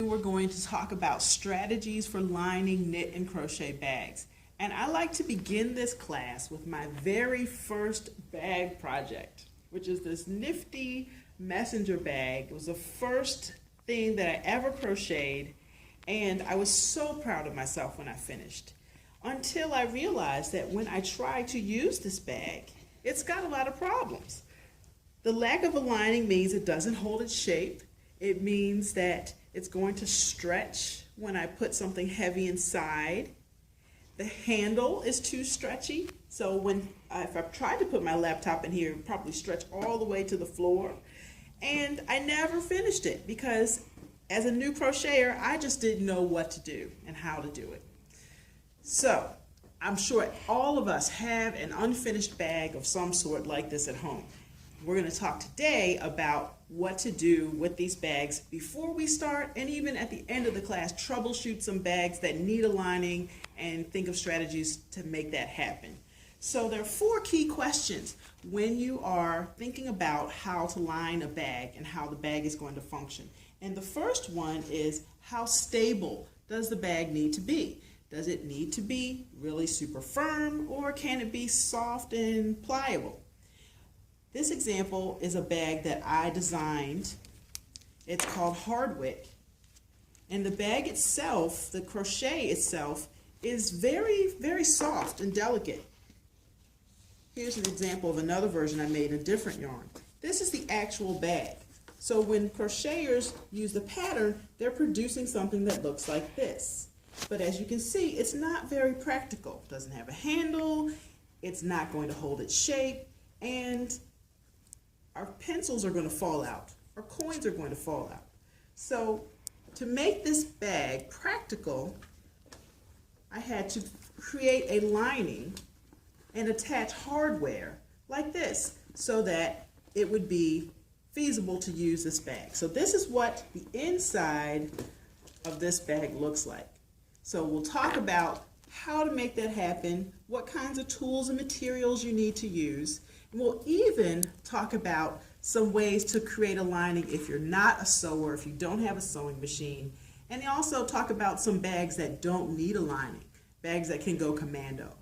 We're going to talk about strategies for lining knit and crochet bags. And I like to begin this class with my very first bag project, which is this nifty messenger bag. It was the first thing that I ever crocheted, and I was so proud of myself when I finished. Until I realized that when I tried to use this bag, it's got a lot of problems. The lack of a lining means it doesn't hold its shape. It means that it's going to stretch when I put something heavy inside. The handle is too stretchy, so if I tried to put my laptop in here, it would probably stretch all the way to the floor. And I never finished it because as a new crocheter, I just didn't know what to do and how to do it. So I'm sure all of us have an unfinished bag of some sort like this at home. We're going to talk today about what to do with these bags before we start, and even at the end of the class, troubleshoot some bags that need a lining and think of strategies to make that happen. So there are 4 key questions when you are thinking about how to line a bag and how the bag is going to function. And the first one is, how stable does the bag need to be? Does it need to be really super firm, or can it be soft and pliable? This example is a bag that I designed. It's called Hardwick. And the bag itself, the crochet itself, is very, very soft and delicate. Here's an example of another version I made in a different yarn. This is the actual bag. So when crocheters use the pattern, they're producing something that looks like this. But as you can see, it's not very practical. It doesn't have a handle, it's not going to hold its shape, and our pencils are going to fall out, our coins are going to fall out. So to make this bag practical, I had to create a lining and attach hardware like this so that it would be feasible to use this bag. So this is what the inside of this bag looks like. So we'll talk about how to make that happen, what kinds of tools and materials you need to use. And we'll even talk about some ways to create a lining if you're not a sewer, if you don't have a sewing machine. And also talk about some bags that don't need a lining, bags that can go commando.